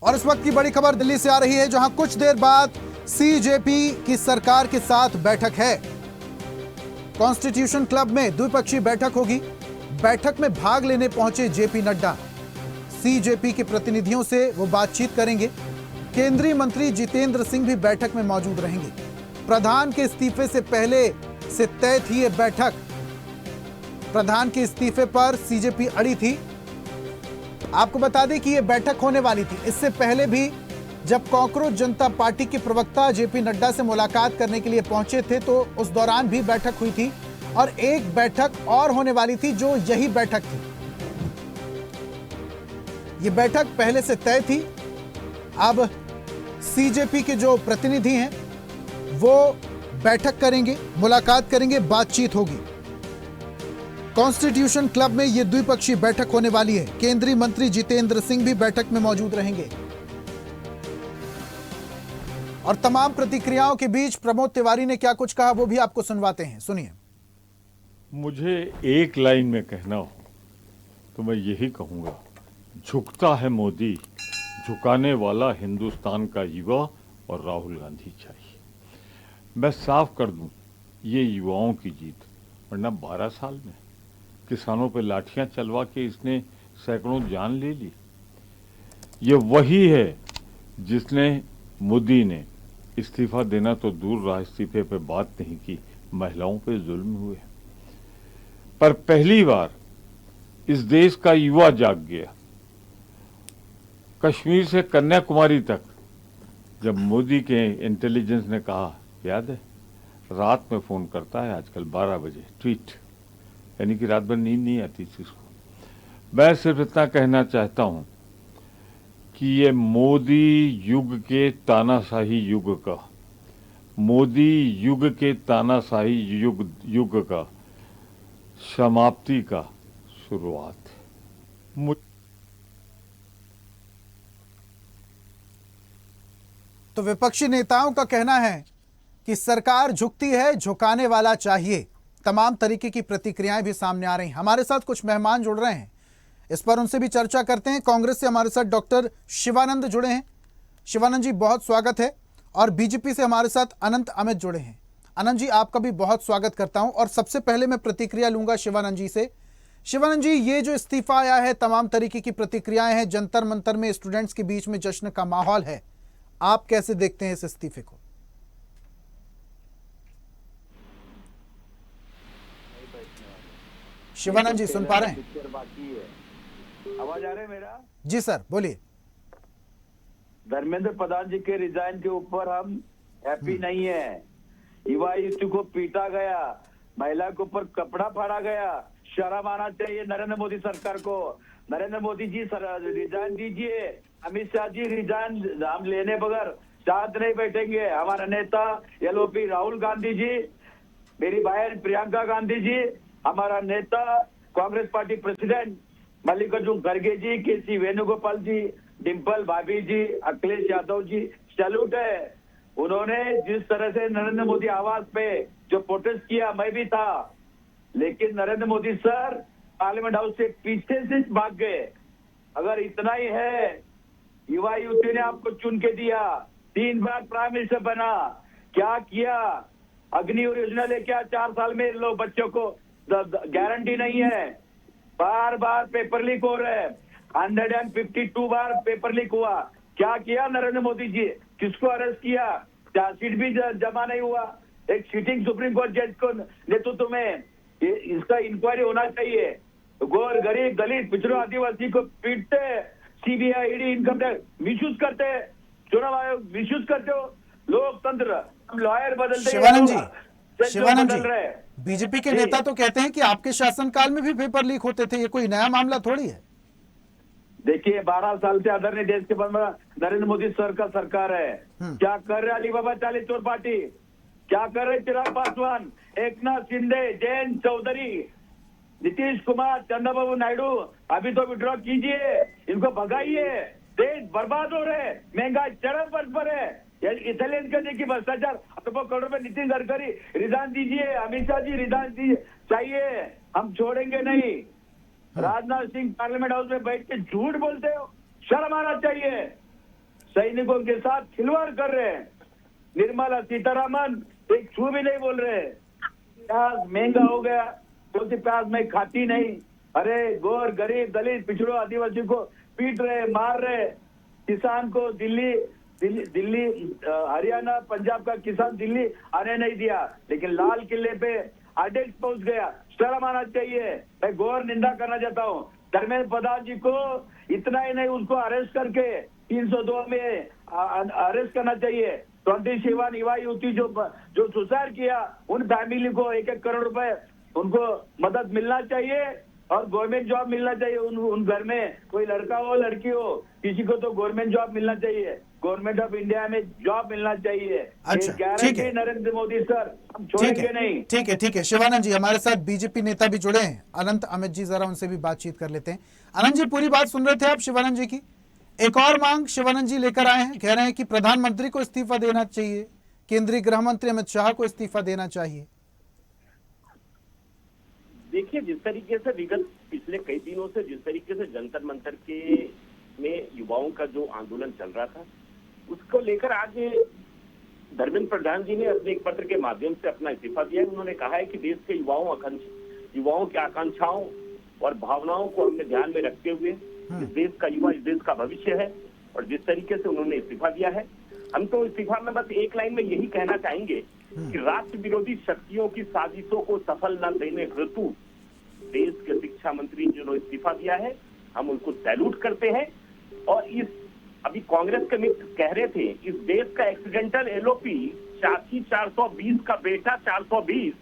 और इस वक्त की बड़ी खबर दिल्ली से आ रही है, जहां कुछ देर बाद सीजेपी की सरकार के साथ बैठक है। कॉन्स्टिट्यूशन क्लब में द्विपक्षीय बैठक होगी। बैठक में भाग लेने पहुंचे जेपी नड्डा। सीजेपी के प्रतिनिधियों से वो बातचीत करेंगे। केंद्रीय मंत्री जितेंद्र सिंह भी बैठक में मौजूद रहेंगे। प्रधान के इस्तीफे से पहले से तय थी यह बैठक। प्रधान के इस्तीफे पर सीजेपी अड़ी थी। आपको बता दें कि यह बैठक होने वाली थी। इससे पहले भी जब कॉकरोच जनता पार्टी के प्रवक्ता जेपी नड्डा से मुलाकात करने के लिए पहुंचे थे, तो उस दौरान भी बैठक हुई थी और एक बैठक और होने वाली थी, जो यही बैठक थी। यह बैठक पहले से तय थी। अब सीजेपी के जो प्रतिनिधि हैं वो बैठक करेंगे, मुलाकात करेंगे, बातचीत होगी। कॉन्स्टिट्यूशन क्लब में यह द्विपक्षीय बैठक होने वाली है। केंद्रीय मंत्री जितेंद्र सिंह भी बैठक में मौजूद रहेंगे। और तमाम प्रतिक्रियाओं के बीच प्रमोद तिवारी ने क्या कुछ कहा, वो भी आपको सुनवाते हैं। सुनिए। मुझे एक लाइन में कहना हो तो मैं यही कहूंगा, झुकता है मोदी, झुकाने वाला हिंदुस्तान का युवा और राहुल गांधी चाहिए। मैं साफ कर दूं, ये युवाओं की जीत, वरना 12 साल में किसानों पे लाठियां चलवा के इसने सैकड़ों जान ले ली। ये वही है जिसने, मोदी ने इस्तीफा देना तो दूर रहा, इस्तीफे पे बात नहीं की, महिलाओं पे जुल्म हुए। पर पहली बार इस देश का युवा जाग गया। कश्मीर से कन्याकुमारी तक जब मोदी के इंटेलिजेंस ने कहा, याद है, रात में फोन करता है आजकल 12 बजे, ट्वीट, यानी कि रात भर नींद नहीं आती थी उसको। मैं सिर्फ इतना कहना चाहता हूं कि ये मोदी युग के तानाशाही युग का, मोदी युग के तानाशाही युग का समाप्ति का शुरुआत है। तो विपक्षी नेताओं का कहना है कि सरकार झुकती है, झुकाने वाला चाहिए। तमाम तरीके की प्रतिक्रियाएं भी सामने आ रही हैं। हमारे साथ कुछ मेहमान जुड़ रहे हैं, इस पर उनसे भी चर्चा करते हैं। कांग्रेस से हमारे साथ डॉक्टर शिवानंद जुड़े हैं। शिवानंद जी, बहुत स्वागत है। और बीजेपी से हमारे साथ अनंत अमित जुड़े हैं। अनंत जी, आपका भी बहुत स्वागत करता हूं। और सबसे पहले मैं प्रतिक्रिया लूंगा शिवानंद जी से। शिवानंद जी, ये जो इस्तीफा आया है, तमाम तरीके की प्रतिक्रियाएं हैं, जंतर मंतर में स्टूडेंट्स के बीच में जश्न का माहौल है, आप कैसे देखते हैं इस इस्तीफे को? शिवानंद जी, सुन पा रहे हैं? आवाज आ रहा है मेरा? जी सर, बोलिए। धर्मेंद्र प्रधान जी के रिजाइन के ऊपर हम हैप्पी नहीं है। युवा युवती को पीटा गया, महिला के ऊपर कपड़ा फाड़ा गया। शर्म आना चाहिए नरेंद्र मोदी सरकार को। नरेंद्र मोदी जी रिजाइन दीजिए। अमित शाह जी रिजाइन हम लेने बगैर साथ नहीं बैठेंगे। हमारा नेता एलओपी राहुल गांधी जी, मेरी बहन प्रियंका गांधी जी, हमारा नेता कांग्रेस पार्टी प्रेसिडेंट मल्लिकार्जुन खड़गे जी, केसी वेणुगोपाल जी, डिंपल भाभी जी, अखिलेश यादव जी, सैल्यूट है। उन्होंने जिस तरह से नरेंद्र मोदी आवास पे जो प्रोटेस्ट किया, मैं भी था, लेकिन Narendra Modi sir parliament house से पीछे से भाग गए। अगर इतना ही है, युवा युवती ने आपको चुन के दिया, 3 बार प्राइम मिनिस्टर बना, क्या किया? अग्नि योजना लेके 4 साल में लोग बच्चों को गारंटी नहीं है। बार बार पेपर लीक हो रहे हैं। 152 बार पेपर लीक हुआ। क्या किया नरेंद्र मोदी जी? किसको अरेस्ट किया? चार्जशीट भी जमा नहीं हुआ। एक सिटिंग सुप्रीम कोर्ट जज को नेतृत्व में इसका इंक्वायरी होना चाहिए। गौर गरीब दलित पिछड़ों आदिवासी को पीटते, CBI ED income tax misuse करते, चुनाव आयोग मिसयूज करते हो। लोकतंत्र लॉयर बदलते, शिवानंद जी, बीजेपी के नेता तो कहते हैं कि आपके शासनकाल में भी पेपर लीक होते थे, ये कोई नया मामला थोड़ी है। देखिए, 12 साल से आदरणीय देश के नरेंद्र मोदी सर का सरकार है। क्या कर रहे अलीबाबा चालीस चोर पार्टी? क्या कर रहे चिराग पासवान, एकनाथ शिंदे, जयंत चौधरी, नीतीश कुमार, चंद्रबाबू नायडू? अभी तो विड्रॉ कीजिए, इनको भगाइए। देश बर्बाद हो रहे, महंगाई चरम पर है। इथेलियन करने की भ्रष्टाचार, अरबों करोड़ रुपए। नितिन गडकरी रिजाइन दीजिए, अमित शाह जी रिजाइन दीजिए, चाहिए, हम छोड़ेंगे नहीं। राजनाथ सिंह पार्लियामेंट हाउस में बैठ के झूठ बोलते हो, शर्म आना चाहिए। सैनिकों के साथ खिलवाड़ कर रहे हैं। निर्मला सीतारामन एक छू भी नहीं बोल रहे। प्याज महंगा हो गया, क्योंकि प्याज मैं खाती नहीं। अरे गोर गरीब दलित पिछड़ों आदिवासी को पीट रहे, मार रहे। किसान को दिल्ली हरियाणा पंजाब का किसान दिल्ली आने नहीं दिया, लेकिन लाल किले पे अडेक्स पहुंच गया। शर्म आना चाहिए। मैं गौर निंदा करना चाहता हूँ। धर्मेंद्र प्रधान जी को इतना ही नहीं, उसको अरेस्ट करके 302 में अरेस्ट करना चाहिए। 27 युवा युवती जो सुसाइड किया, उन फैमिली को 1-1 करोड़ रुपए उनको मदद मिलना चाहिए और गवर्नमेंट जॉब मिलना चाहिए। उन घर में कोई लड़का हो लड़की हो, किसी को तो गवर्नमेंट जॉब मिलना चाहिए। गवर्नमेंट ऑफ इंडिया में जॉब मिलना चाहिए। अच्छा, ठीक है नरेंद्र मोदी सर, हम छोड़ेंगे नहीं। ठीक है शिवानंद जी, हमारे साथ बीजेपी नेता भी जुड़े हैं, अनंत अमित जी, जरा उनसे भी बातचीत कर लेते हैं। अनंत जी, पूरी बात सुन रहे थे आप शिवानंद जी की। एक और मांग शिवानंद जी लेकर आए हैं, कह रहे हैं कि प्रधानमंत्री को इस्तीफा देना चाहिए, केंद्रीय गृह मंत्री अमित शाह को इस्तीफा देना चाहिए। देखिए, जिस तरीके से विगत पिछले कई दिनों से जिस तरीके से जंतर मंतर के में युवाओं का जो आंदोलन चल रहा था, उसको लेकर आज धर्मेंद्र प्रधान जी ने अपने एक पत्र के माध्यम से अपना इस्तीफा दिया है। उन्होंने कहा है कि देश के युवाओं की आकांक्षाओं और भावनाओं को हमने ध्यान में रखते हुए इस देश का युवा इस देश का भविष्य है, और जिस तरीके से उन्होंने इस्तीफा दिया है, हम तो इस्तीफा में बस एक लाइन में यही कहना चाहेंगे कि राष्ट्र विरोधी शक्तियों की साजिशों को सफल न देने हेतु देश के शिक्षा मंत्री जो इस्तीफा दिया है, हम उनको सैल्यूट करते हैं। और इस अभी कांग्रेस के मित्र कह रहे थे, इस देश का एक्सीडेंटल एलओपी 420 का बेटा 420,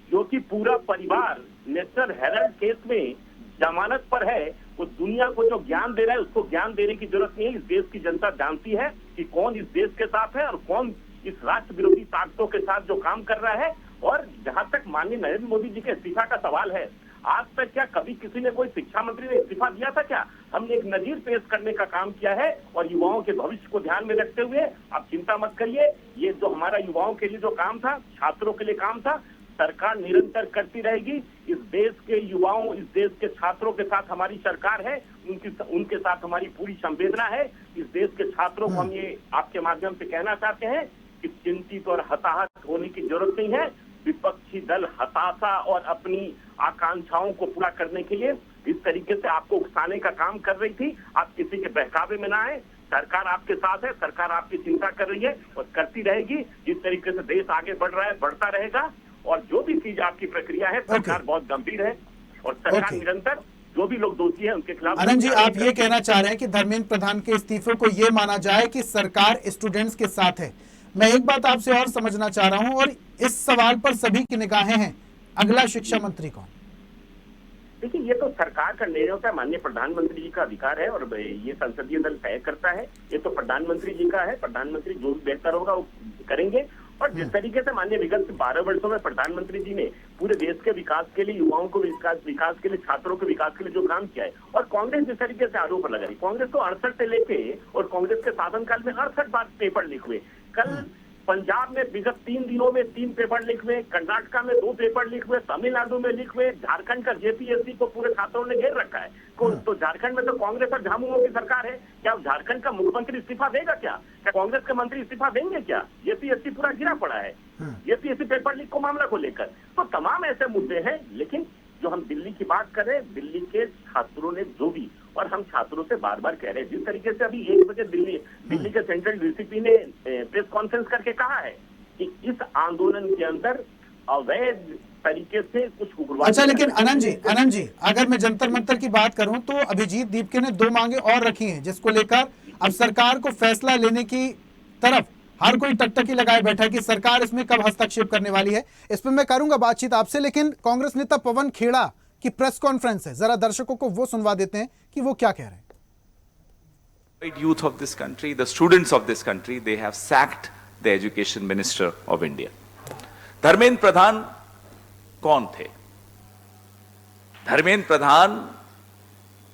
जो कि पूरा परिवार नेशनल हेराल्ड केस में जमानत पर है, वो दुनिया को जो ज्ञान दे रहा है उसको ज्ञान देने की जरूरत नहीं है। इस देश की जनता जानती है कि कौन इस देश के साथ है और कौन इस राष्ट्र विरोधी ताकतों के साथ जो काम कर रहा है। और जहां तक माननीय नरेंद्र मोदी जी के इस्तीफा का सवाल है, आज तक क्या कभी किसी ने कोई शिक्षा मंत्री ने इस्तीफा दिया था क्या? हमने एक नजीर पेश करने का काम किया है, और युवाओं के भविष्य को ध्यान में रखते हुए आप चिंता मत करिए। ये जो हमारा युवाओं के लिए जो काम था, छात्रों के लिए काम था, सरकार निरंतर करती रहेगी। इस देश के युवाओं, इस देश के छात्रों के साथ हमारी सरकार है, उनके साथ हमारी पूरी संवेदना है। इस देश के छात्रों को हम ये आपके माध्यम से कहना चाहते हैं कि चिंतित और हताहत होने की जरूरत नहीं है। विपक्षी दल हताशा और अपनी आकांक्षाओं को पूरा करने के लिए इस तरीके से आपको उकसाने का काम कर रही थी। आप किसी के बहकावे में ना आए। सरकार आपके साथ है, सरकार आपकी चिंता कर रही है और करती रहेगी। जिस तरीके से देश आगे बढ़ रहा है, बढ़ता रहेगा। और जो भी चीज आपकी प्रक्रिया है, सरकार बहुत गंभीर है और सरकार निरंतर जो भी लोग दोषी हैं उनके खिलाफ। आनंद जी, आप ये कहना चाह रहे हैं कि धर्मेंद्र प्रधान के इस्तीफे को ये माना जाए कि सरकार स्टूडेंट्स के साथ है। मैं एक बात आपसे और समझना चाह रहा हूं, और इस सवाल पर सभी की निगाहें हैं, अगला शिक्षा मंत्री कौन? देखिए, ये तो सरकार का निर्णय होता है, माननीय प्रधानमंत्री जी का अधिकार है और ये संसदीय दल तय करता है। ये तो प्रधानमंत्री जी का है, प्रधानमंत्री जो भी बेहतर होगा वो करेंगे। और जिस तरीके से माननीय विगत 12 वर्षों में प्रधानमंत्री जी ने पूरे देश के विकास के लिए, युवाओं को विकास के लिए, छात्रों के विकास के लिए जो काम किया है, और कांग्रेस जिस तरीके से आरोप लगा रही, कांग्रेस को 68 से लेके और कांग्रेस के शासनकाल में 68 बार पेपर लीक हुए। कल पंजाब में विगत 3 दिनों में 3 पेपर लीक हुए, कर्नाटका में 2 पेपर लीक हुए, तमिलनाडु में लीक हुए, झारखंड का जेपीएससी को पूरे छात्रों ने घेर रखा है। तो झारखंड में तो कांग्रेस और झामुमो की सरकार है। क्या झारखंड का मुख्यमंत्री इस्तीफा देगा? क्या कांग्रेस के मंत्री इस्तीफा देंगे? क्या जेपीएससी पूरा गिरा पड़ा है जेपीएससी पेपर लीक को मामला को लेकर। तो तमाम ऐसे मुद्दे हैं। लेकिन जो हम दिल्ली की बात कर रहे हैं, दिल्ली के छात्रों ने जो भी, और हम छात्रों से बार बार कह रहे हैं, जिस तरीके से अभी 1 बजे दिल्ली के सेंट्रल डीसीपी ने प्रेस कॉन्फ्रेंस करके कहा है कि इस आंदोलन के अंदर अवैध तरीके से कुछ उग्रवाद। अच्छा, लेकिन अनंत जी, अगर मैं जंतर मंतर की बात करूं तो अभिजीत दीपके ने 2 मांगे और रखी हैं, जिसको लेकर अब सरकार को फैसला लेने की तरफ हर कोई टकटकी लगाए बैठा है कि सरकार इसमें कब हस्तक्षेप करने वाली है। इस पर मैं करूंगा बातचीत आपसे, लेकिन कांग्रेस नेता पवन खेड़ा की प्रेस कॉन्फ्रेंस है, जरा दर्शकों को वो सुनवा देते हैं कि वो क्या कह रहे हैं। Youth of this country, the students of this country, they have sacked the education minister of India. Dharmendra Pradhan कौन थे? धर्मेंद्र प्रधान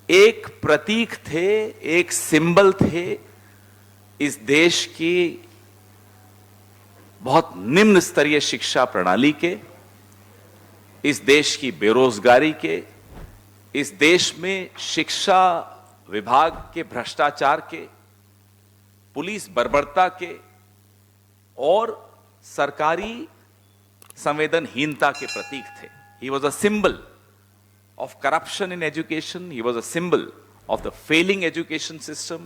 एक प्रतीक थे, एक सिंबल थे इस देश की बहुत निम्न स्तरीय शिक्षा प्रणाली के, इस देश की बेरोजगारी के, इस देश में शिक्षा विभाग के भ्रष्टाचार के, पुलिस बर्बरता के और सरकारी संवेदनहीनता के प्रतीक थे. He was a symbol of corruption in education. He was a symbol of the failing education system.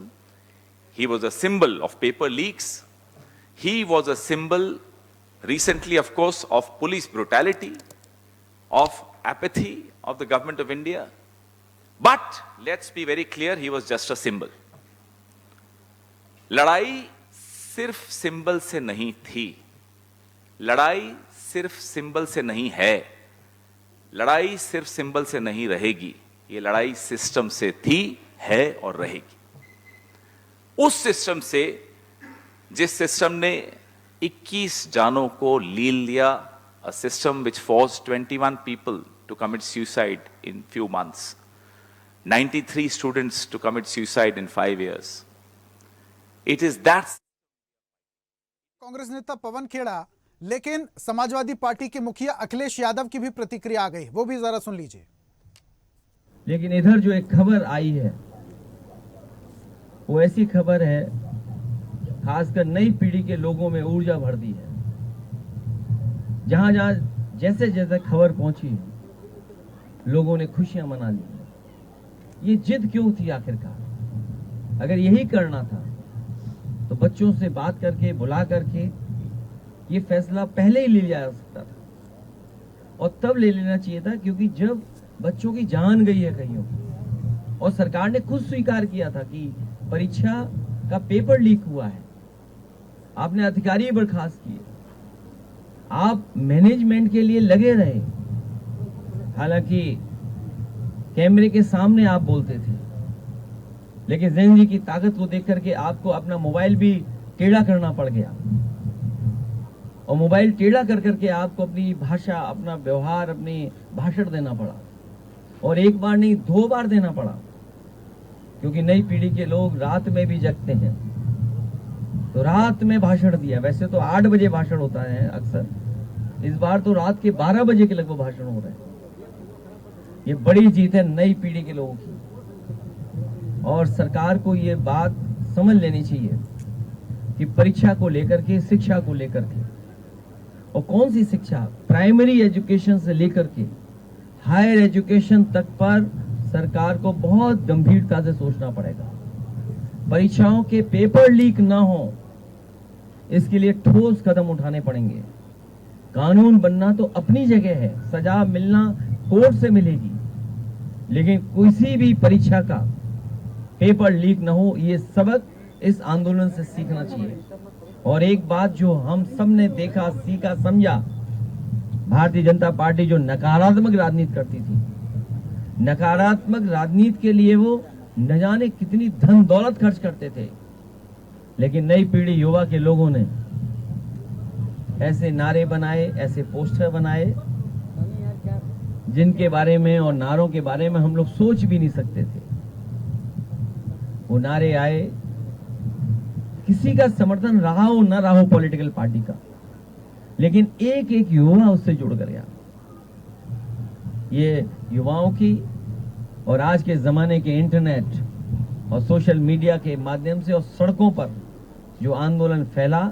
He was a symbol of paper leaks. He was a symbol, recently of course, of police brutality, of apathy of the government of India. But let's be very clear, he was just a symbol. लड़ाई सिर्फ symbol से नहीं थी, लड़ाई सिर्फ symbol से नहीं है, लड़ाई सिर्फ सिंबल से नहीं रहेगी, ये लड़ाई सिस्टम से थी, है और रहेगी. उस सिस्टम से, जिस सिस्टम ने 21 जानों को लील लिया, a system which forced 21 people to commit suicide in few months, 93 students to commit suicide in 5 years. It is that. Congress नेता पवन खेड़ा, लेकिन समाजवादी पार्टी के मुखिया अखिलेश यादव की भी प्रतिक्रिया आ गई, वो भी जरा सुन लीजिए. लेकिन इधर जो एक खबर आई है वो ऐसी खबर है, खासकर नई पीढ़ी के लोगों में ऊर्जा भर दी है. जहां जहां जैसे जैसे खबर पहुंची है, लोगों ने खुशियां मना ली. ये जिद क्यों थी आखिरकार? अगर यही करना था तो बच्चों से बात करके, बुला करके ये फैसला पहले ही ले लिया जा सकता था, और तब ले लेना चाहिए था, क्योंकि जब बच्चों की जान गई है कईयों की, और सरकार ने खुद स्वीकार किया था कि परीक्षा का पेपर लीक हुआ है, आपने अधिकारी बर्खास्त किए, आप मैनेजमेंट के लिए लगे रहे, हालांकि कैमरे के सामने आप बोलते थे, लेकिन जिंदगी की ताकत को देख करके आपको अपना मोबाइल भी टेढ़ा करना पड़ गया, और मोबाइल टेढ़ा कर करके आपको अपनी भाषा, अपना व्यवहार, अपनी भाषण देना पड़ा, और एक बार नहीं 2 बार देना पड़ा, क्योंकि नई पीढ़ी के लोग रात में भी जगते हैं, तो रात में भाषण दिया. वैसे तो 8 बजे भाषण होता है अक्सर, इस बार तो रात के 12 बजे के लगभग भाषण हो रहे हैं. ये बड़ी जीत है नई पीढ़ी के लोगों की, और सरकार को ये बात समझ लेनी चाहिए कि परीक्षा को लेकर के, शिक्षा को लेकर के, और कौन सी शिक्षा, प्राइमरी एजुकेशन से लेकर के हायर एजुकेशन तक पर सरकार को बहुत गंभीरता से सोचना पड़ेगा. परीक्षाओं के पेपर लीक ना हो, इसके लिए ठोस कदम उठाने पड़ेंगे. कानून बनना तो अपनी जगह है, सजा मिलना कोर्ट से मिलेगी, लेकिन किसी भी परीक्षा का पेपर लीक ना हो, ये सबक इस आंदोलन से सीखना चाहिए. और एक बात जो हम सब ने देखा, सीखा, समझा, भारतीय जनता पार्टी जो नकारात्मक राजनीति करती थी, नकारात्मक राजनीति के लिए वो न जाने कितनी धन दौलत खर्च करते थे, लेकिन नई पीढ़ी युवा के लोगों ने ऐसे नारे बनाए, ऐसे पोस्टर बनाए, जिनके बारे में और नारों के बारे में हम लोग सोच भी नहीं सकते थे. वो नारे आए, किसी का समर्थन रहा हो ना रहा हो पॉलिटिकल पार्टी का, लेकिन एक एक युवा उससे जुड़ गया. ये युवाओं की और आज के जमाने के इंटरनेट और सोशल मीडिया के माध्यम से और सड़कों पर जो आंदोलन फैला,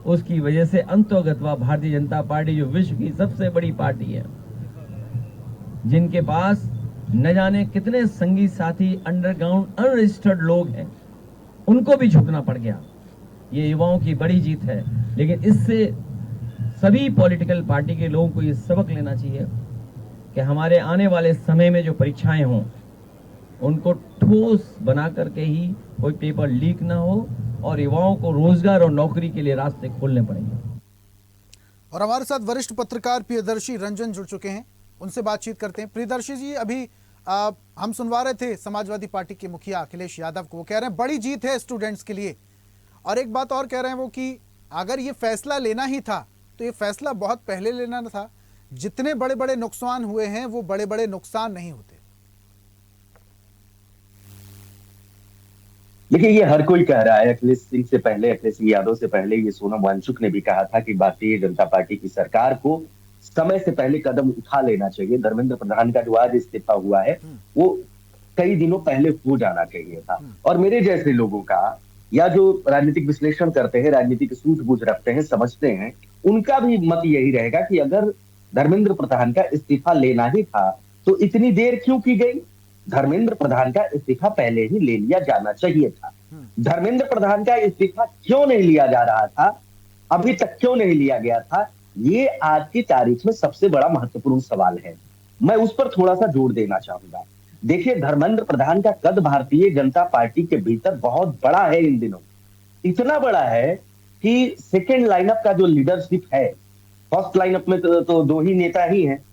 उसकी वजह से अंतोगत्वा भारतीय जनता पार्टी, जो विश्व की सबसे बड़ी पार्टी है, जिनके पास न जाने कितने संगी साथी अंडरग्राउंड अनरजिस्टर्ड लोग हैं, उनको भी झुकना पड़ गया. ये युवाओं की बड़ी जीत है, लेकिन इससे सभी पॉलिटिकल पार्टी के लोगों को ये सबक लेना चाहिए कि हमारे आने वाले समय में जो परीक्षाएं हों, उनको ठोस बना करके ही कोई पेपर लीक ना हो, और युवाओं को रोजगार और नौकरी के लिए रास्ते खोलने पड़ेंगे. और हमारे साथ वरिष्ठ पत्रकार प्रियदर्शी रंजन जुड़ चुके हैं, उनसे बातचीत करते हैं. प्रियदर्शी जी, अभी हम सुनवा रहे थे समाजवादी पार्टी के मुखिया अखिलेश यादव को, वो कह रहे हैं बड़ी जीत है स्टूडेंट्स के लिए, और एक बात और कह रहे हैं वो कि अगर ये फैसला लेना ही था तो ये फैसला बहुत पहले लेना था. जितने बड़े बड़े नुकसान हुए हैं वो बड़े बड़े नुकसान नहीं होते. देखिए, ये हर कोई कह रहा है. अखिलेश सिंह से पहले, अखिलेश सिंह यादव से पहले ये सोनम वांगचुक ने भी कहा था कि भारतीय जनता पार्टी की सरकार को समय से पहले कदम उठा लेना चाहिए. धर्मेंद्र प्रधान का जो आज इस्तीफा हुआ है वो कई दिनों पहले हो जाना चाहिए था. और मेरे जैसे लोगों का या जो राजनीतिक विश्लेषण करते हैं, राजनीतिक सूझबूझ रखते हैं, समझते हैं, उनका भी मत यही रहेगा कि अगर धर्मेंद्र प्रधान का इस्तीफा लेना ही था तो इतनी देर क्यों की गई? धर्मेंद्र प्रधान का इस्तीफा पहले ही ले लिया जाना चाहिए था। धर्मेंद्र प्रधान का इस्तीफा क्यों नहीं लिया जा रहा था, अभी तक क्यों नहीं लिया गया था, ये आज की तारीख में सबसे बड़ा महत्वपूर्ण सवाल है। मैं उस पर थोड़ा सा जोर देना चाहूंगा। देखिए, धर्मेंद्र प्रधान का कद भारतीय जनता पार्टी के भीतर बहुत बड़ा है इन दिनों। इतना बड़ा है कि सेकेंड लाइनअप का जो लीडरशिप है, फर्स्ट लाइनअप में तो दो ही नेता ही हैं,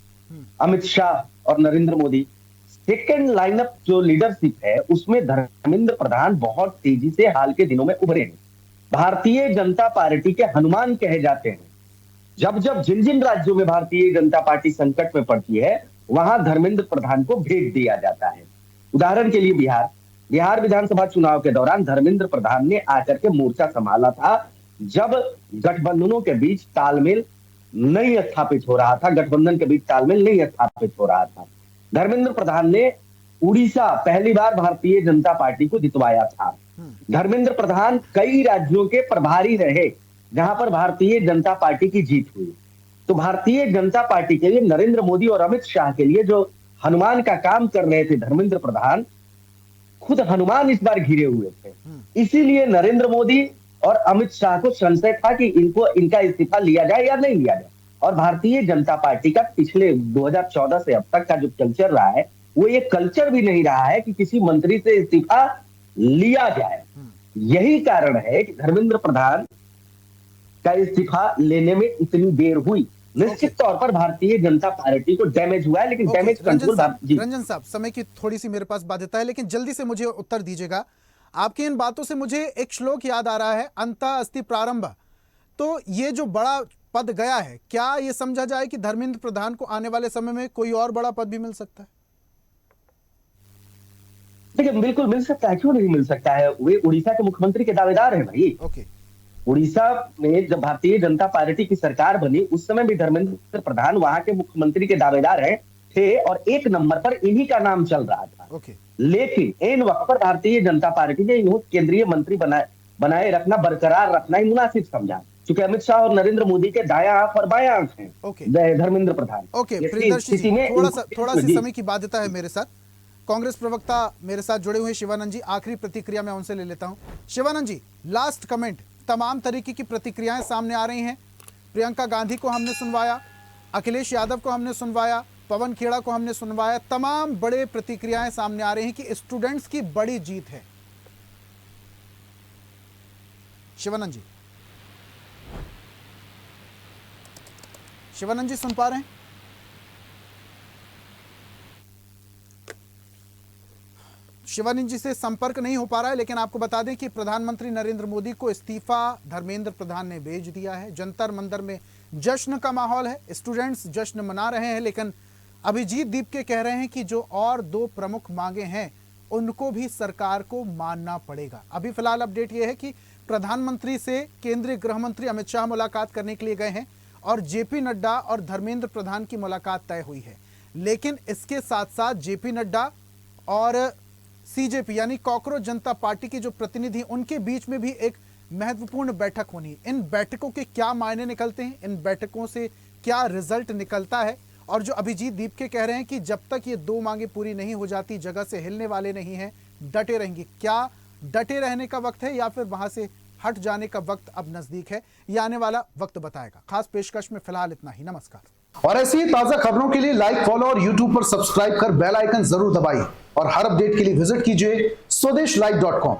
अमित शाह और नरेंद्र मोदी। सेकेंड लाइनअप जो लीडरशिप है उसमें धर्मेंद्र प्रधान बहुत तेजी से हाल के दिनों में उभरे हैं। भारतीय जनता पार्टी के हनुमान कहे जाते हैं। जब जब जिन जिन राज्यों में भारतीय जनता पार्टी संकट में पड़ती है वहां धर्मेंद्र प्रधान को भेज दिया जाता है। उदाहरण के लिए बिहार विधानसभा चुनाव के दौरान धर्मेंद्र प्रधान ने आकर के मोर्चा संभाला था जब गठबंधनों के बीच तालमेल नहीं स्थापित हो रहा था, गठबंधन के बीच तालमेल नहीं स्थापित हो रहा था। धर्मेंद्र प्रधान ने उड़ीसा पहली बार भारतीय जनता पार्टी को जितवाया था। धर्मेंद्र प्रधान कई राज्यों के प्रभारी रहे जहां पर भारतीय जनता पार्टी की जीत हुई। तो भारतीय जनता पार्टी के लिए नरेंद्र मोदी और अमित शाह के लिए जो हनुमान का काम कर रहे थे धर्मेंद्र प्रधान, खुद हनुमान इस बार घिरे हुए थे। इसीलिए नरेंद्र मोदी और अमित शाह को संशय था कि इनका इस्तीफा लिया जाए या नहीं लिया जाए। और भारतीय जनता पार्टी का पिछले 2014 से अब तक का जो कल्चर रहा है वो ये कल्चर भी नहीं रहा है कि किसी मंत्री से इस्तीफा लिया जाए। यही कारण है कि धर्मेंद्र प्रधान का इस्तीफा लेने में इतनी देर हुई। निश्चित तौर पर भारतीय जनता पार्टी को डैमेज हुआ है, लेकिन डैमेज कंट्रोल। रंजन साहब, समय की थोड़ी सी मेरे पास बाध्यता है, लेकिन जल्दी से मुझे उत्तर दीजिएगा। आपकी इन बातों से मुझे एक श्लोक याद आ रहा है, अंतः अस्ति प्रारंभ। तो ये जो बड़ा पद गया है, क्या ये समझा जाए कि धर्मेंद्र प्रधान को आने वाले समय में कोई और बड़ा पद भी मिल सकता है? देखिए, बिल्कुल मिल सकता है, क्यों नहीं मिल सकता है। वे उड़ीसा के मुख्यमंत्री के दावेदार हैं भाई। उड़ीसा में जब भारतीय जनता पार्टी की सरकार बनी उस समय भी धर्मेंद्र प्रधान वहां के मुख्यमंत्री के दावेदार थे और एक नंबर पर इन्हीं का नाम चल रहा था। लेकिन इन वक्त पर भारतीय जनता पार्टी ने इन्हें केंद्रीय मंत्री बनाए रखना, बरकरार रखना ही मुनासिब समझा, क्योंकि अमित शाह और नरेंद्र मोदी के दायां आंख और बायां आंख हैं धर्मेंद्र प्रधान। प्रियदर्शी जी, थोड़ा सी समय की बाध्यता है मेरे साथ। कांग्रेस प्रवक्ता मेरे साथ जुड़े हुए शिवानंद जी, आखिरी प्रतिक्रिया मैं उनसे ले लेता हूं। शिवानंद जी, लास्ट कमेंट। तमाम तरीके की प्रतिक्रियाएं सामने आ रही हैं। प्रियंका गांधी को हमने सुनवाया, अखिलेश यादव को हमने सुनवाया, पवन खेड़ा को हमने सुनवाया। तमाम बड़े प्रतिक्रियाएं सामने आ रही हैं कि स्टूडेंट्स की बड़ी जीत है। शिवानंद जी सुन पा रहे हैं? शिवानंद जी से संपर्क नहीं हो पा रहा है, लेकिन आपको बता दें कि प्रधानमंत्री नरेंद्र मोदी को इस्तीफा धर्मेंद्र प्रधान ने भेज दिया है। जंतर मंतर में जश्न का माहौल है, स्टूडेंट्स जश्न मना रहे हैं, लेकिन अभिजीत दीपके कह रहे हैं कि जो और दो प्रमुख मांगे हैं उनको भी सरकार को मानना पड़ेगा। अभी फिलहाल अपडेट यह है कि प्रधानमंत्री से केंद्रीय गृह मंत्री अमित शाह मुलाकात करने के लिए गए हैं और जेपी नड्डा और धर्मेंद्र प्रधान की मुलाकात तय हुई है। लेकिन इसके साथ साथ जेपी नड्डा और सीजेपी यानी कॉकरोच जनता पार्टी की जो प्रतिनिधि, उनके बीच में भी एक महत्वपूर्ण बैठक होनी है। इन बैठकों के क्या मायने निकलते हैं, इन बैठकों से क्या रिजल्ट निकलता है, और जो अभिजीत दीपके कह रहे हैं कि जब तक ये दो मांगे पूरी नहीं हो जाती जगह से हिलने वाले नहीं हैं, डटे रहेंगे। क्या डटे रहने का वक्त है या फिर वहां से हट जाने का वक्त अब नजदीक है? ये आने वाला वक्त बताएगा। खास पेशकश में फिलहाल इतना ही। नमस्कार। और ऐसी ही ताजा खबरों के लिए लाइक, फॉलो और यूट्यूब पर सब्सक्राइब कर बेल आइकन जरूर दबाइए और हर अपडेट के लिए विजिट कीजिए स्वदेशलाइव.com।